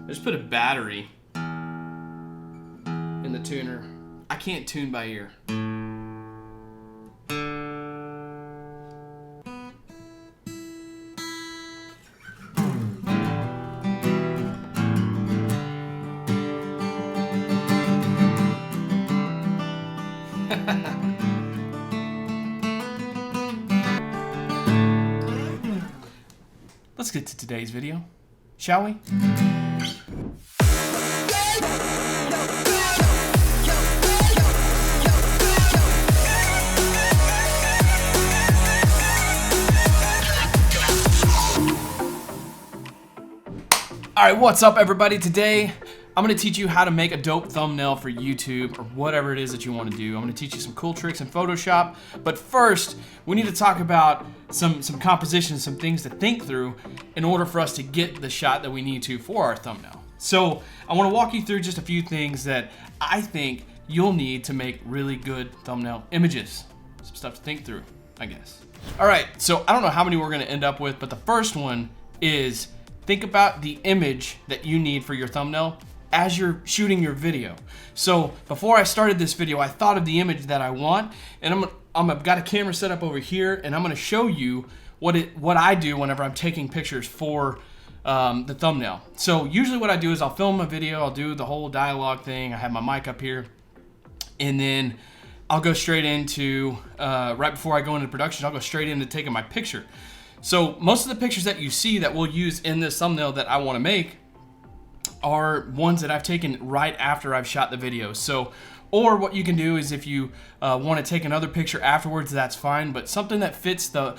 I just put a battery in the tuner. I can't tune by ear. Let's get to today's video, shall we? Alright, what's up everybody? Today, I'm going to teach you how to make a dope thumbnail for YouTube or whatever it is that you want to do. I'm going to teach you some cool tricks in Photoshop, but first, we need to talk about some composition, some things to think through in order for us to get the shot that we need to for our thumbnail. So, I want to walk you through just a few things that I think you'll need to make really good thumbnail images. Some stuff to think through, I guess. Alright, so I don't know how many we're going to end up with, but the first one is think about the image that you need for your thumbnail as you're shooting your video. So before I started this video, I thought of the image that I want, and I've got a camera set up over here, and I'm gonna show you what I do whenever I'm taking pictures for the thumbnail. So usually what I do is I'll film a video, I'll do the whole dialogue thing, I have my mic up here, and then I'll go straight into, right before I go into production, I'll go straight into taking my picture. So most of the pictures that you see that we'll use in this thumbnail that I wanna make are ones that I've taken right after I've shot the video. So, or what you can do is if you wanna take another picture afterwards, that's fine, but something that fits the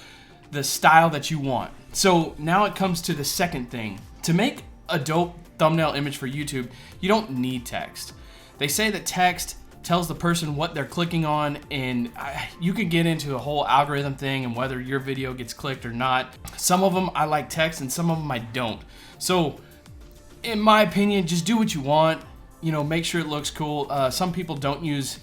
style that you want. So now it comes to the second thing. To make a dope thumbnail image for YouTube, you don't need text. They say that text tells the person what they're clicking on, and you could get into a whole algorithm thing and whether your video gets clicked or not. Some of them I like text and some of them I don't. So in my opinion, just do what you want, you know, make sure it looks cool. Some people don't use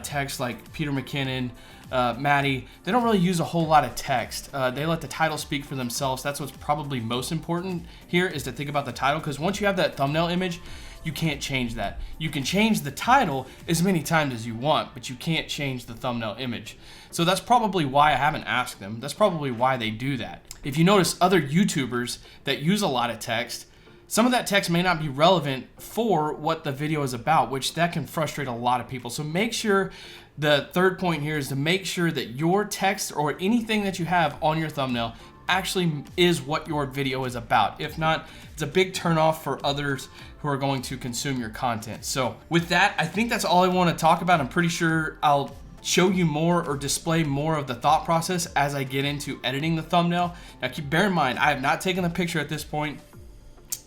text, like Peter McKinnon, Maddie. They don't really use a whole lot of text. They let the title speak for themselves. That's what's probably most important here, is to think about the title, because once you have that thumbnail image, you can't change that. You can change the title as many times as you want, but you can't change the thumbnail image. So that's probably why I haven't asked them. That's probably why they do that. If you notice other YouTubers that use a lot of text, some of that text may not be relevant for what the video is about, which that can frustrate a lot of people. So make sure, the third point here is to make sure that your text or anything that you have on your thumbnail actually is what your video is about. If not, it's a big turnoff for others who are going to consume your content. So with that, I think that's all I want to talk about. I'm pretty sure I'll show you more or display more of the thought process as I get into editing the thumbnail. Now bear in mind, I have not taken the picture at this point.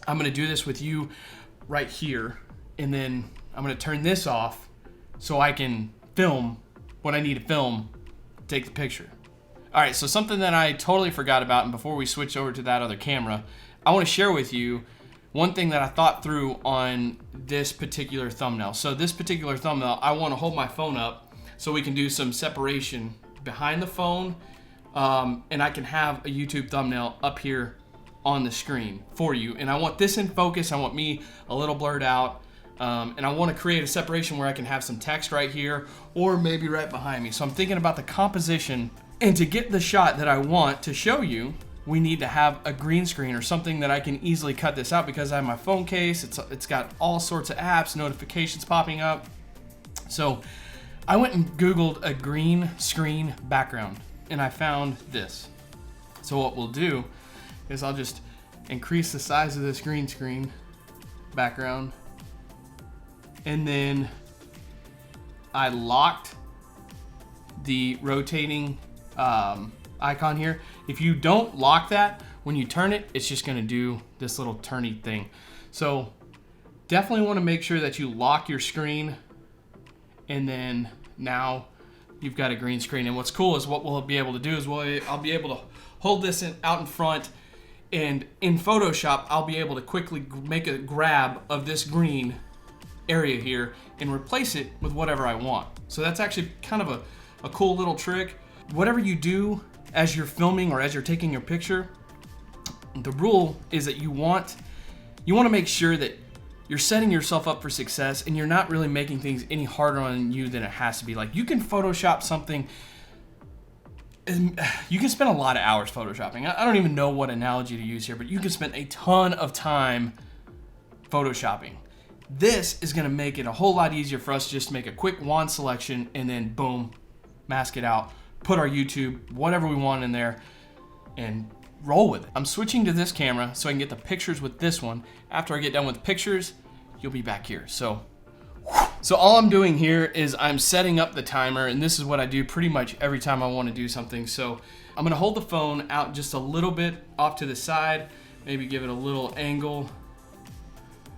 I'm gonna do this with you right here, and then I'm gonna turn this off so I can film what I need to film, take the picture. All right, so something that I totally forgot about, and before we switch over to that other camera, I wanna share with you one thing that I thought through on this particular thumbnail. So this particular thumbnail, I wanna hold my phone up so we can do some separation behind the phone, and I can have a YouTube thumbnail up here on the screen for you. And I want this in focus, I want me a little blurred out, and I wanna create a separation where I can have some text right here, or maybe right behind me. So I'm thinking about the composition, and to get the shot that I want to show you, we need to have a green screen or something that I can easily cut this out, because I have my phone case, it's got all sorts of apps, notifications popping up. So I went and Googled a green screen background, and I found this. So what we'll do is I'll just increase the size of this green screen background, and then I locked the rotating icon here. If you don't lock that, when you turn it, it's just gonna do this little turny thing. So definitely wanna make sure that you lock your screen, and then now you've got a green screen. And what's cool is what we'll be able to do is I'll be able to hold this out in front, and in Photoshop, I'll be able to quickly make a grab of this green area here and replace it with whatever I want. So that's actually kind of a cool little trick. Whatever you do as you're filming or as you're taking your picture, the rule is that you want to make sure that you're setting yourself up for success, and you're not really making things any harder on you than it has to be. Like, you can Photoshop something, and you can spend a lot of hours Photoshopping. I don't even know what analogy to use here, but you can spend a ton of time Photoshopping. This is gonna make it a whole lot easier for us to just make a quick wand selection and then boom, mask it out, put our YouTube, whatever we want in there, and roll with it. I'm switching to this camera so I can get the pictures with this one. After I get done with pictures, you'll be back here. So all I'm doing here is I'm setting up the timer, and this is what I do pretty much every time I want to do something. So I'm gonna hold the phone out just a little bit off to the side, maybe give it a little angle.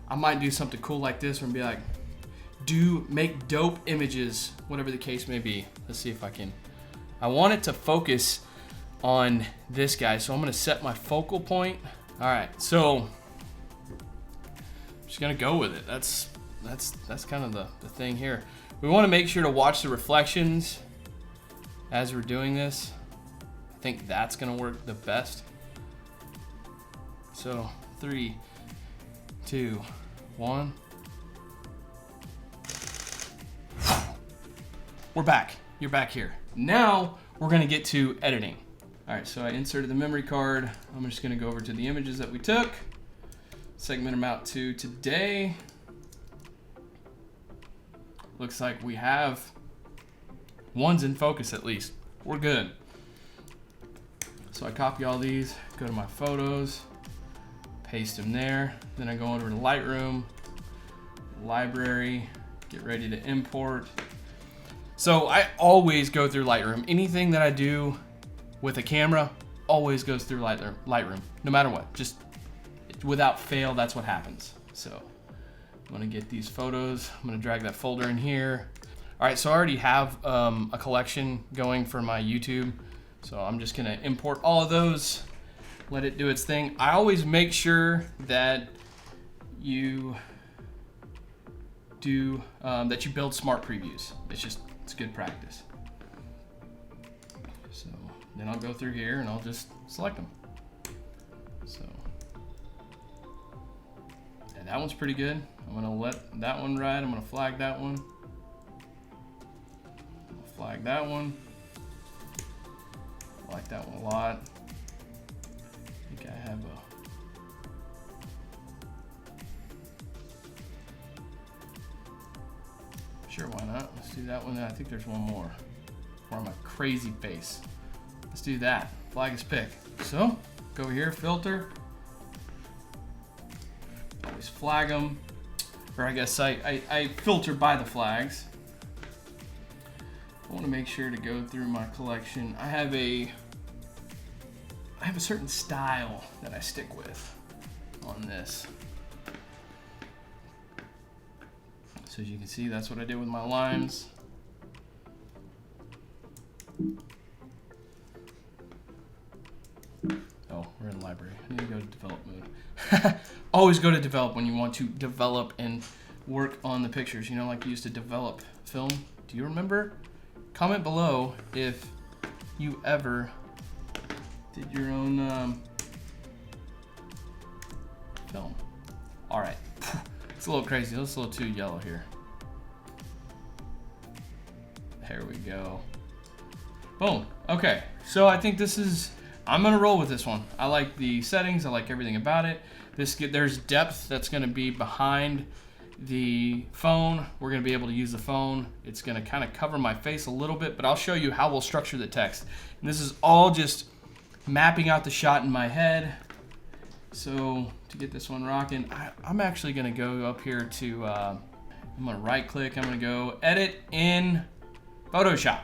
I might do something cool like this and be like, make dope images, whatever the case may be. Let's see if I can. I want it to focus on this guy, so I'm gonna set my focal point. All right, so I'm just gonna go with it. That's kind of the thing here. We wanna make sure to watch the reflections as we're doing this. I think that's gonna work the best. So 3, 2, 1. We're back. You're back here. Now we're gonna get to editing. All right, so I inserted the memory card. I'm just gonna go over to the images that we took, segment them out to today. Looks like we have one's in focus at least. We're good. So I copy all these, go to my photos, paste them there. Then I go over to Lightroom, library, get ready to import. So I always go through Lightroom. Anything that I do with a camera always goes through Lightroom, no matter what. Just without fail, that's what happens. So I'm gonna get these photos. I'm gonna drag that folder in here. All right, so I already have a collection going for my YouTube. So I'm just gonna import all of those, let it do its thing. I always make sure that you do, that you build smart previews. It's good practice. So then I'll go through here and I'll just select them. So, and that one's pretty good. I'm gonna let that one ride. I'm gonna flag that one. I'll flag that one. I like that one a lot. I think I have sure, why not? Let's do that one. I think there's one more. Or my crazy face. Let's do that. Flag is pick. So, go over here, filter. Always flag them. Or I guess I filter by the flags. I want to make sure to go through my collection. I have a certain style that I stick with on this. So as you can see, that's what I did with my lines. Oh, we're in library. I need to go to develop mode. Always go to develop when you want to develop and work on the pictures. You know, like you used to develop film. Do you remember? Comment below if you ever did your own film. All right. It's a little crazy. It's a little too yellow here. There we go. Boom. Okay. So I think I'm gonna roll with this one. I like the settings. I like everything about it. There's depth that's gonna be behind the phone. We're gonna be able to use the phone. It's gonna kind of cover my face a little bit, but I'll show you how we'll structure the text. And this is all just mapping out the shot in my head. So to get this one rocking, I'm actually gonna go up here to, I'm gonna right click, I'm gonna go edit in Photoshop.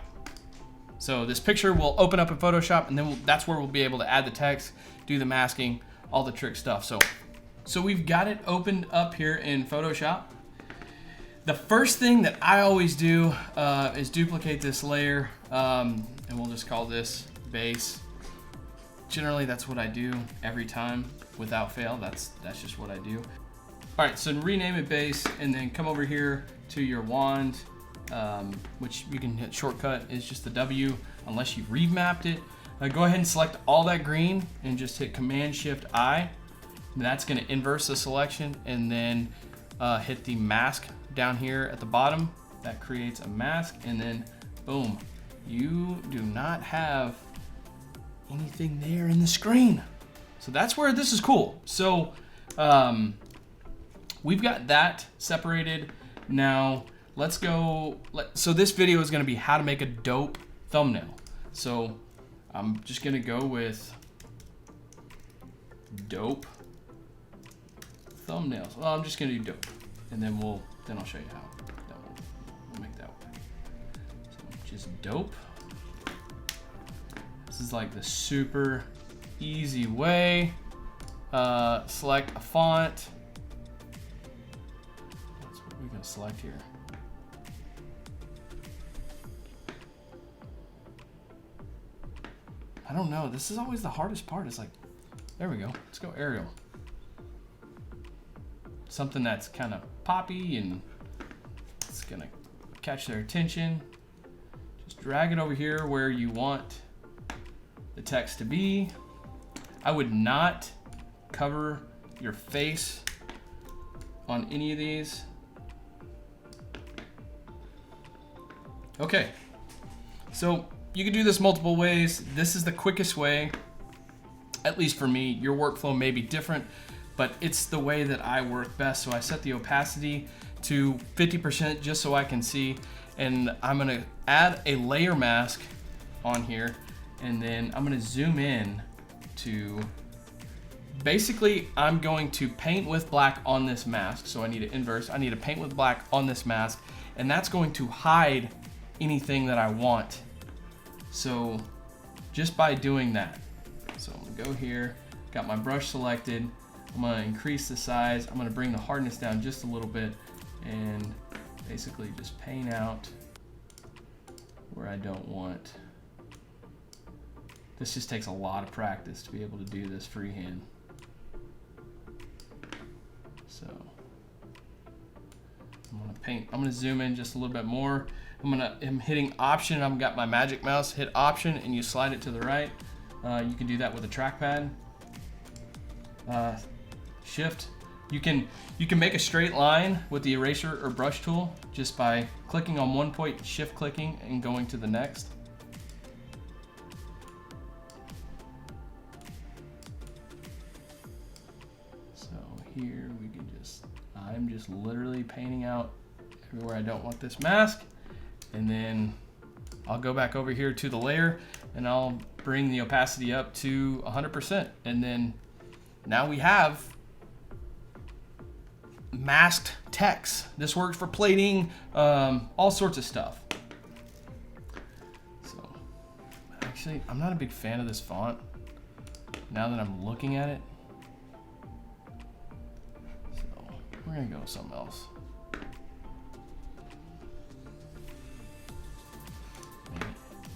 So this picture will open up in Photoshop, and then that's where we'll be able to add the text, do the masking, all the trick stuff. So we've got it opened up here in Photoshop. The first thing that I always do is duplicate this layer, and we'll just call this base. Generally, that's what I do every time without fail. That's just what I do. All right, so rename it base, and then come over here to your wand, which you can hit shortcut is just the W unless you've remapped it. Go ahead and select all that green and just hit Command Shift I. And that's going to inverse the selection, and then hit the mask down here at the bottom. That creates a mask, and then boom, you do not have anything there in the screen. So that's where this is cool. So we've got that separated. Now let's go. So this video is going to be how to make a dope thumbnail. So I'm just going to go with dope thumbnails. Well, I'm just going to do dope, and then I'll show you how. Then we'll make that way. So just dope. This is like the super easy way. Select a font. That's what we're gonna select here. I don't know. This is always the hardest part. It's like, there we go. Let's go Arial. Something that's kind of poppy and it's gonna catch their attention. Just drag it over here where you want the text to be. I would not cover your face on any of these. Okay, so you can do this multiple ways. This is the quickest way, at least for me. Your workflow may be different, but it's the way that I work best. So I set the opacity to 50% just so I can see, and I'm gonna add a layer mask on here, and then I'm gonna zoom in to, basically I'm going to paint with black on this mask. So I need to inverse, I need to paint with black on this mask, and that's going to hide anything that I want. So just by doing that. So I'm gonna go here, got my brush selected, I'm gonna increase the size, I'm gonna bring the hardness down just a little bit, and basically just paint out where I don't want. This just takes a lot of practice to be able to do this freehand. So I'm gonna paint, I'm gonna zoom in just a little bit more. I'm hitting Option, I've got my magic mouse, hit Option and you slide it to the right. You can do that with a trackpad. Shift. You can make a straight line with the eraser or brush tool just by clicking on one point, shift clicking and going to the next. So here we can just, I'm just literally painting out everywhere I don't want this mask. And then I'll go back over here to the layer and I'll bring the opacity up to 100%. And then now we have masked text. This works for plating, all sorts of stuff. So actually, I'm not a big fan of this font now that I'm looking at it. So we're gonna go with something else.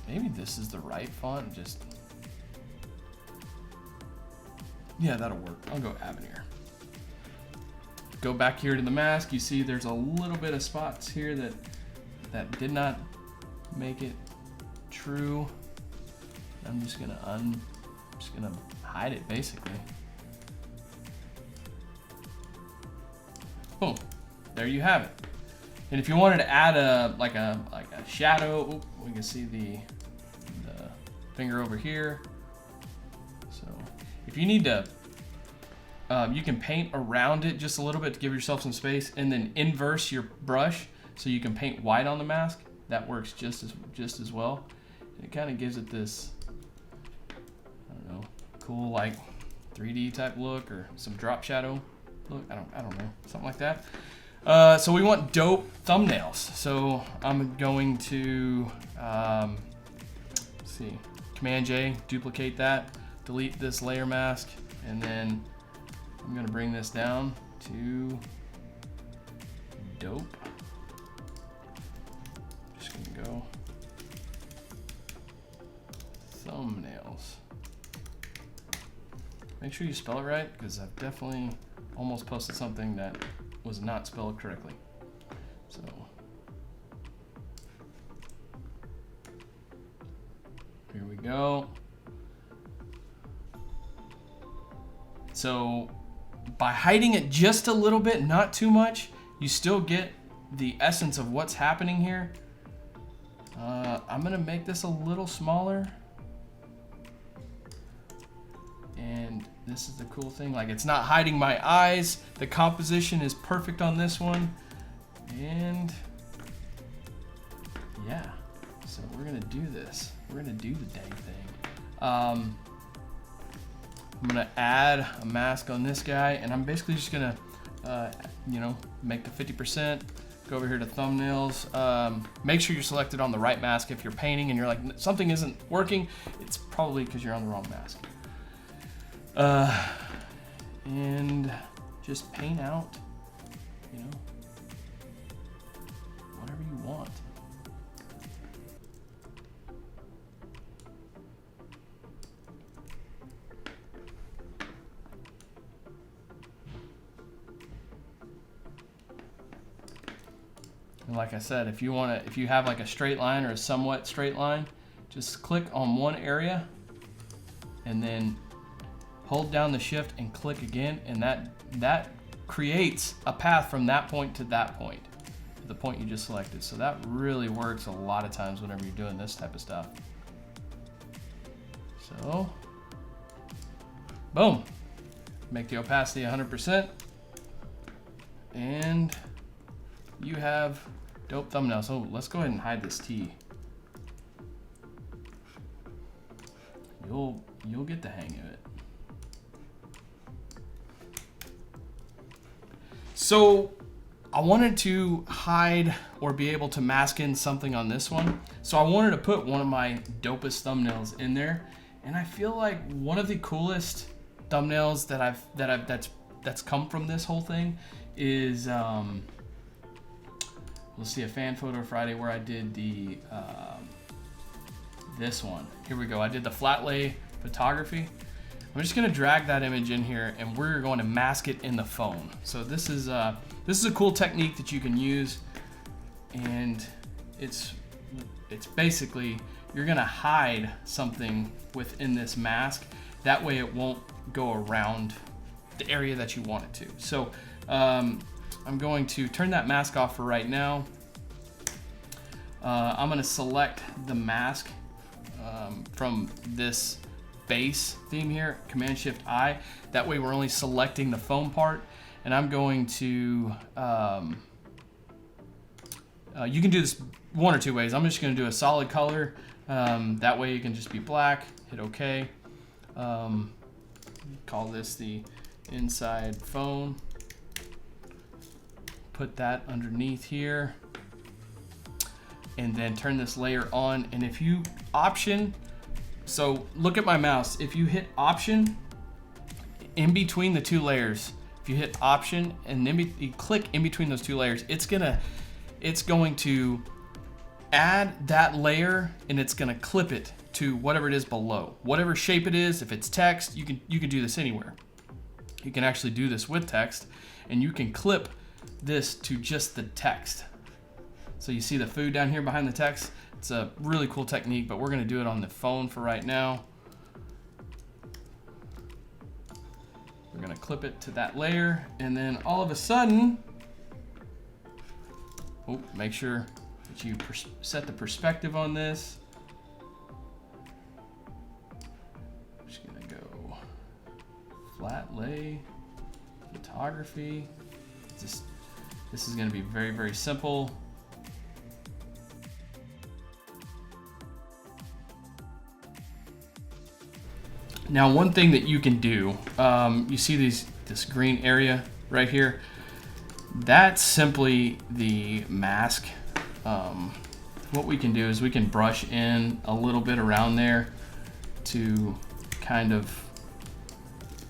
Maybe this is the right font, just, yeah, that'll work. I'll go Avenir. Go back here to the mask. You see there's a little bit of spots here that did not make it true. I'm just gonna hide it basically. Boom, there you have it. And if you wanted to add a shadow, we can see the finger over here. So if you need to, you can paint around it just a little bit to give yourself some space, and then inverse your brush so you can paint white on the mask. That works just as well. And it kind of gives it this, I don't know, cool like 3D type look or some drop shadow look. I don't know, something like that. So we want dope thumbnails. So I'm going to see, Command J, duplicate that, delete this layer mask, and then I'm gonna bring this down to dope. Just gonna go thumbnails. Make sure you spell it right, because I've definitely almost posted something that was not spelled correctly. So here we go. So by hiding it just a little bit, not too much, you still get the essence of what's happening here. I'm gonna make this a little smaller. And this is the cool thing, like it's not hiding my eyes. The composition is perfect on this one. And yeah, so we're gonna do this. We're gonna do the dang thing. I'm gonna add a mask on this guy, and I'm basically just gonna, you know, make the 50%. Go over here to thumbnails. Make sure you're selected on the right mask. If you're painting and you're like, something isn't working, it's probably because you're on the wrong mask. And just paint out, you know, whatever you want. And like I said, if you have like a straight line or a somewhat straight line, just click on one area and then hold down the shift and click again, and that creates a path from that point to that point, to the point you just selected. So that really works a lot of times whenever you're doing this type of stuff. So, boom. Make the opacity 100%, and you have dope thumbnail. So let's go ahead and hide this T. You'll get the hang of it. So I wanted to hide or be able to mask in something on this one. So I wanted to put one of my dopest thumbnails in there. And I feel like one of the coolest thumbnails that's come from this whole thing is, we'll see a fan photo Friday where I did the, this one. Here we go. I did the flat lay photography. I'm just gonna drag that image in here, and we're going to mask it in the phone. So this is a cool technique that you can use, and it's basically you're gonna hide something within this mask. That way it won't go around the area that you want it to. So I'm going to turn that mask off for right now. I'm gonna select the mask from this base theme here, Command Shift I. That way we're only selecting the phone part, and I'm going to, you can do this one or two ways. I'm just gonna do a solid color. That way you can just be black, hit OK. Call this the inside phone. Put that underneath here, and then turn this layer on. And if you option, so look at my mouse. If you hit option in between the two layers, if you hit option and then you click in between those two layers, it's going to add that layer, and it's gonna clip it to whatever it is below, whatever shape it is. If it's text, you can do this anywhere. You can actually do this with text, and you can clip this to just the text. So you see the food down here behind the text. It's a really cool technique, but we're gonna do it on the phone for right now. We're gonna clip it to that layer, and then all of a sudden, make sure that you set the perspective on this. I'm just gonna go flat lay, photography. This is gonna be very, very simple. Now, one thing that you can do, you see this green area right here, that's simply the mask. What we can do is we can brush in a little bit around there to kind of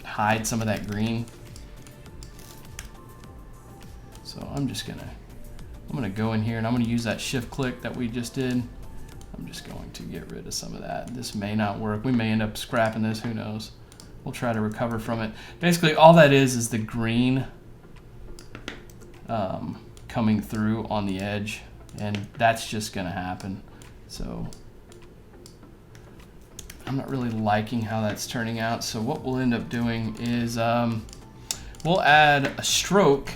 hide some of that green. So I'm gonna go in here, and I'm gonna use that shift click that we just did. I'm just going to get rid of some of that. This may not work. We may end up scrapping this, who knows. We'll try to recover from it. Basically, all that is the green coming through on the edge, and that's just gonna happen. So I'm not really liking how that's turning out. So what we'll end up doing is we'll add a stroke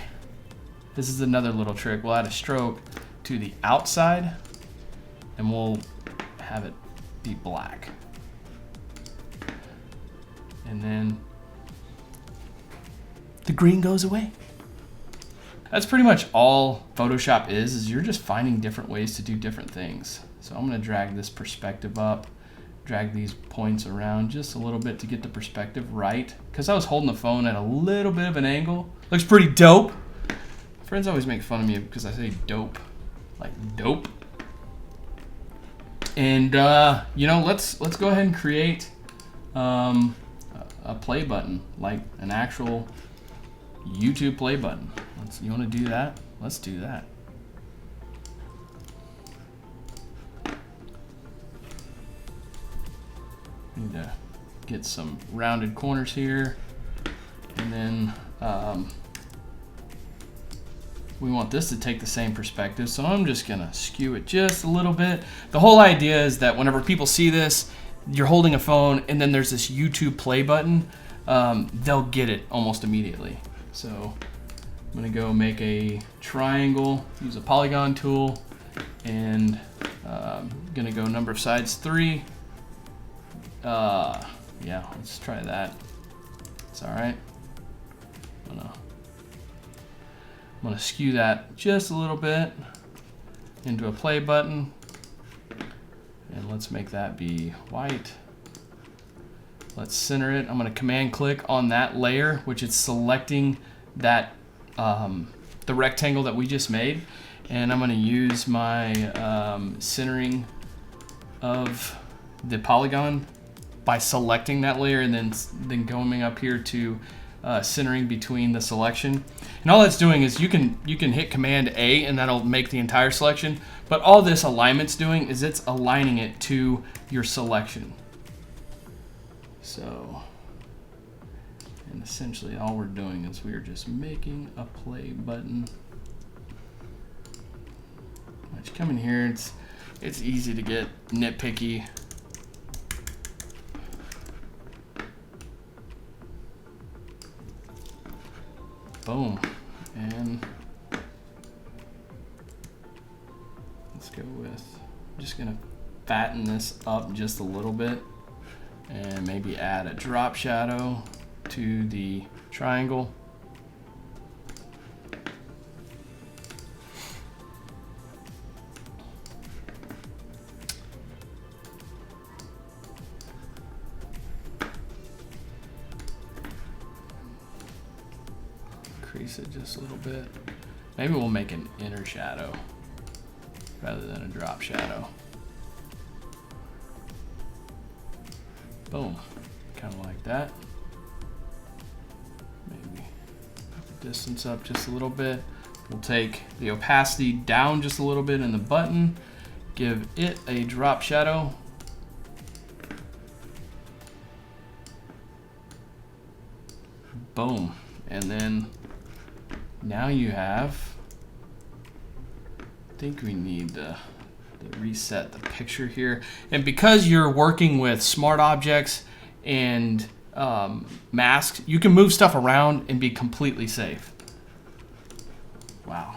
this is another little trick. We'll add a stroke to the outside and we'll have it be black. And then the green goes away. That's pretty much all Photoshop is you're just finding different ways to do different things. So I'm gonna drag this perspective up, drag these points around just a little bit to get the perspective right. Because I was holding the phone at a little bit of an angle. Looks pretty dope. Friends always make fun of me because I say dope, like dope. And you know, let's go ahead and create a play button, like an actual YouTube play button. You want to do that? Let's do that. Need to get some rounded corners here, and then we want this to take the same perspective, so I'm just gonna skew it just a little bit. The whole idea is that whenever people see this, you're holding a phone and then there's this YouTube play button, they'll get it almost immediately. So I'm gonna go make a triangle, use a polygon tool, and gonna go number of sides 3. Yeah, let's try that. It's all right. I'm gonna skew that just a little bit into a play button, and let's make that be white. Let's center it. I'm gonna command click on that layer, which is selecting that the rectangle that we just made, and I'm gonna use my centering of the polygon by selecting that layer, and then going up here to centering between the selection. And all that's doing is you can hit Command A and that'll make the entire selection, but all this alignment's doing is it's aligning it to your selection. So, and essentially all we're doing is we're just making a play button. Which, come in here, it's easy to get nitpicky. Boom. And let's go with, I'm just gonna fatten this up just a little bit and maybe add a drop shadow to the triangle. Increase it just a little bit. Maybe we'll make an inner shadow rather than a drop shadow. Boom. Kind of like that. Maybe put the distance up just a little bit. We'll take the opacity down just a little bit in the button. Give it a drop shadow. Boom. And then now you have, I think we need to reset the picture here. And because you're working with smart objects and masks, you can move stuff around and be completely safe. Wow.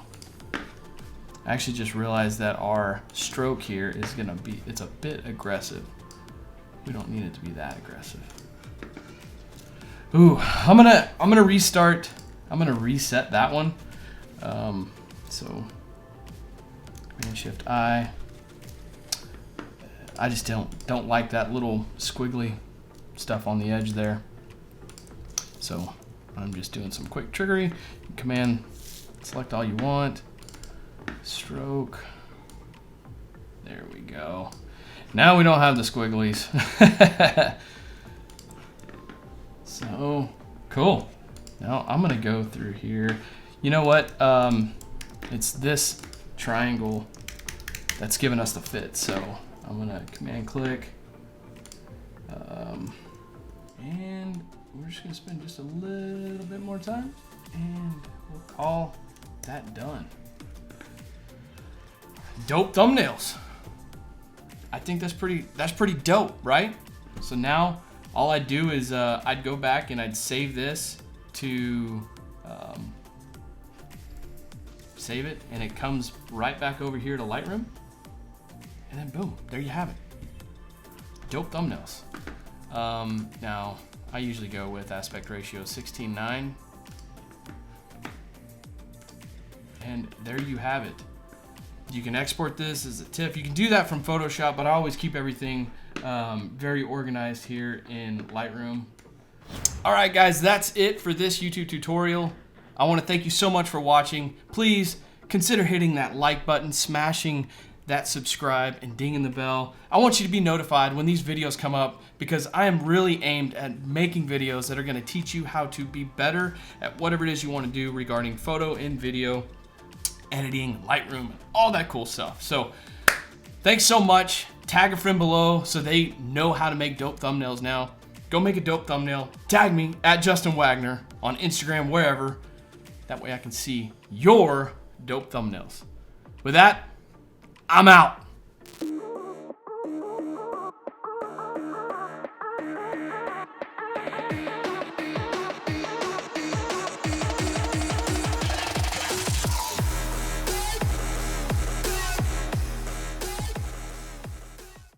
I actually just realized that our stroke here is gonna be, it's a bit aggressive. We don't need it to be that aggressive. Ooh, I'm gonna restart. I'm gonna reset that one. So Command Shift I. I just don't like that little squiggly stuff on the edge there. So I'm just doing some quick trickery. Command select all you want. Stroke. There we go. Now we don't have the squigglies. So cool. Now I'm gonna go through here. You know what? It's this triangle that's giving us the fit. So I'm gonna command click. And we're just gonna spend just a little bit more time and we'll call that done. Dope thumbnails. I think that's pretty dope, right? So now all I'd do is I'd go back and I'd save this to save it, and it comes right back over here to Lightroom. And then boom, there you have it. Dope thumbnails. Now, I usually go with aspect ratio 16:9. And there you have it. You can export this as a TIFF. You can do that from Photoshop, but I always keep everything very organized here in Lightroom. All right, guys, that's it for this YouTube tutorial. I want to thank you so much for watching. Please consider hitting that like button, smashing that subscribe, and dinging the bell. I want you to be notified when these videos come up, because I am really aimed at making videos that are going to teach you how to be better at whatever it is you want to do regarding photo and video editing, Lightroom, all that cool stuff. So thanks so much. Tag a friend below so they know how to make dope thumbnails now. Go make a dope thumbnail. Tag me at Justin Wegner on Instagram, wherever. That way I can see your dope thumbnails. With that, I'm out.